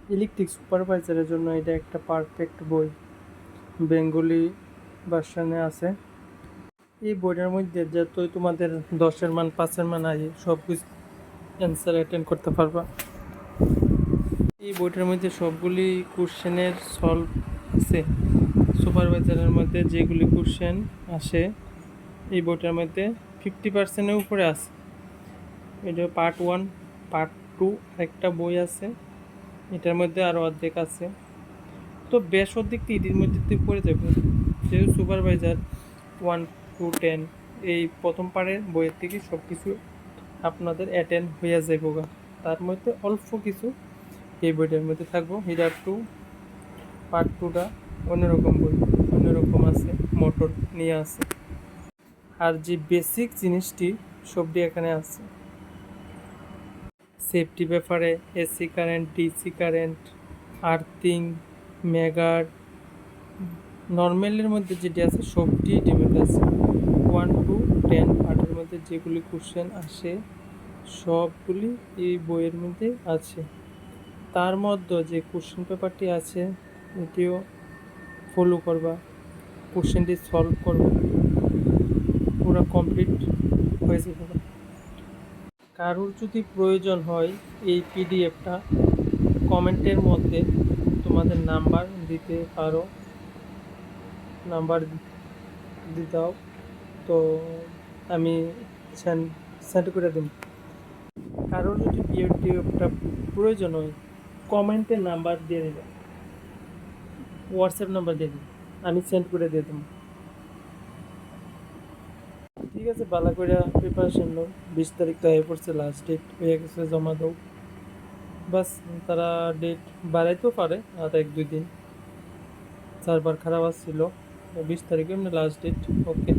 Electric সুপারভাইজারের জন্য এটা একটা পারফেক্ট বই। বেঙ্গলি ভার্সানে আছে। এই বইটার মধ্যে যতই তোমাদের 10-এর মান 5-এর মান আছে সব কিছু অ্যান্সার অ্যাটেন্ড করতে পারবা। এই বইটার মধ্যে সবগুলি কোশ্চেনের সলভ আছে। সুপারভাইজারের মধ্যে যেগুলি কোশ্চেন আসে এই বইটার মধ্যে 50%-এর উপরে আছে। এটা পার্ট 1, পার্ট 2 একটা বই আছে, এটার মধ্যে আরও অর্ধেক আছে। তো বেশ অর্ধেক এটির মধ্যে তুই পড়ে যাবে। যেহেতু সুপারভাইজার 1 to 10 এই প্রথম পার্টের বইয়ের থেকে সব কিছু আপনাদের অ্যাটেন্ড হয়ে যাবে। তার মধ্যে অল্প কিছু এই বইটার মধ্যে থাকবো। হিরার 2 পার্ট 2টা অন্যরকম বই, অন্যরকম আছে, মোটর নিয়ে আছে। আর যে বেসিক জিনিসটি সবটি এখানে আছে। সেফটি ব্যাপারে AC current, DC current, earthing, megger, নর্মালের মধ্যে যেটি আছে সবটি ডিবেট আছে। 1 to 10 পার্টের মধ্যে যেগুলি কোশ্চেন আসে সবগুলি এই বইয়ের মধ্যে আছে। তার মধ্যে যে কোশ্চেন পেপারটি আছে এটিও ফলো করবা, কোশ্চেনটি সলভ করবা, পুরো কমপ্লিট হয়ে যাবে। কারোর যদি প্রয়োজন হয় এই পিডিএফটা কমেন্টের মধ্যে তোমাদের নাম্বার দিতে পারো, নাম্বার দাও, তো আমি সেন্ড করে দেব। কারোর যদি পিডিএফটা প্রয়োজন হয় কমেন্টে নাম্বার দিয়ে দেবে, হোয়াটসঅ্যাপ নাম্বার দিয়ে দেবে, আমি সেন্ড করে দিয়ে দেবো। ঠিক আছে, ভালো করে প্রিপারেশন নাও। 20 তারিখ তো হয়ে পড়ছে, লাস্ট ডেট হয়ে গেছে, জমা দাও। বাস, তারা ডেট বাড়াইতেও পারে আর 1-2 দিন, সার্ভার খারাপ আসছিল। 20 তারিখে লাস্ট ডেট। ওকে।